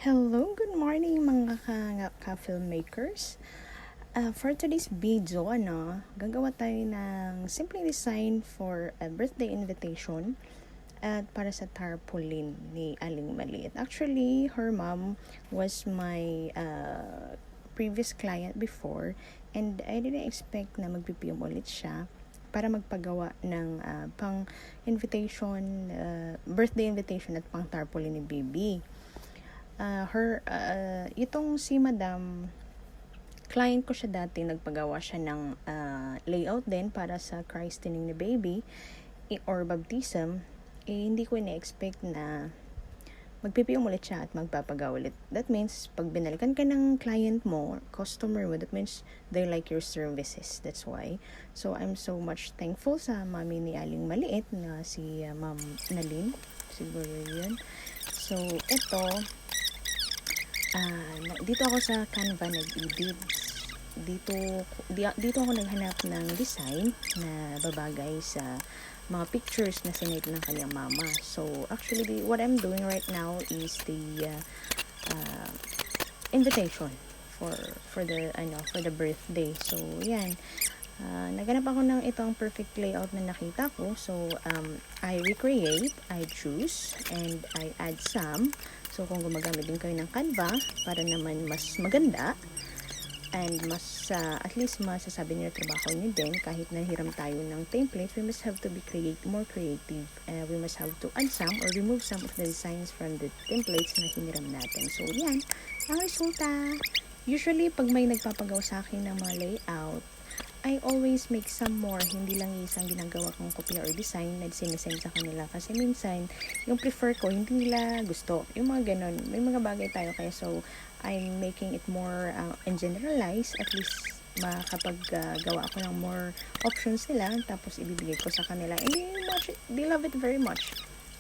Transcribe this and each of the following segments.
Hello, good morning mga ka-filmmakers. For today's video, gagawa tayo ng simple design for a birthday invitation at para sa tarpaulin ni Aling Maliit. Actually, her mom was my previous client before and I didn't expect na magpipiyom ulit siya para magpagawa ng pang invitation, birthday invitation at pang tarpaulin ni baby. Itong si Madam, client ko siya dati, nagpagawa siya ng layout din para sa christening ni baby or baptism. Hindi ko ina-expect na magpipiyong ulit siya at magpapagawa ulit. That means, pag binalikan ka ng client mo, customer mo, that means they like your services. That's why. So, I'm so much thankful sa mami ni Aling Maliit na si Ma'am Nalin. Siguro yun. So, ito, dito ako sa Canva nag-edit. Dito ako naghanap ng design na babagay sa mga pictures na sinate ng kanyang mama. So actually what I'm doing right now is the invitation for the birthday. So yan. Naganap ako ng itong perfect layout na nakita ko. So I recreate, I choose, and I add some. So kung gumagamit din kayo ng Canva para naman mas maganda and mas at least masasabi niyo trabaho niyo din kahit nahiram tayo ng template, we must have to be more creative. We must have to add some or remove some of the designs from the templates na hiniram natin. So yan, ang resulta. Usually pag may nagpapagawa sa akin ng mga layout, I always make some more, hindi lang isang ginagawa kong kopya or design na sinesend sa kanila. Kasi minsan, yung prefer ko, hindi nila gusto. Yung mga ganon, may mga bagay tayo kaya so, I'm making it more and generalized. At least, makapag-gawa ako ng more options nila, tapos ibibigay ko sa kanila. And they love it very much.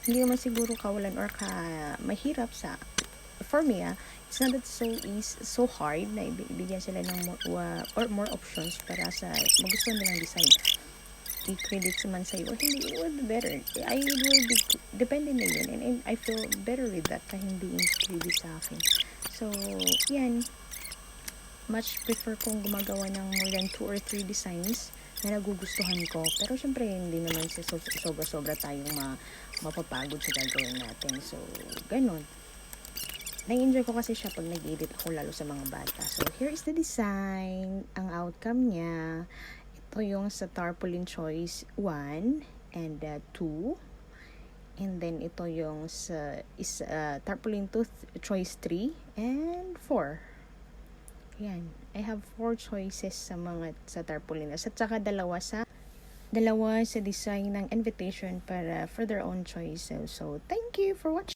Hindi naman siguro kawalan or mahirap for me, it's not that so hard na ibigyan sila ng more options para sa magustuhan nilang design. I-credit man sa'yo or hindi, it will be better. I will be, depende na yun. And I feel better with that na hindi i-credit sa akin. So, yan. Much prefer kong gumagawa ng more than 2 or 3 designs na nagugustuhan ko. Pero syempre, hindi naman sobra-sobra tayong mapapagod sa gagawin natin. So, ganun. Na-enjoy ko kasi siya pag nag-edit ako lalo sa mga bata. So, here is the design. Ang outcome niya. Ito yung sa tarpaulin choice 1 and 2. And then, ito yung sa tarpaulin choice 3 and 4. Yan. I have 4 choices sa tarpaulin. At saka dalawa sa design ng invitation para for their own choice. So, thank you for watching.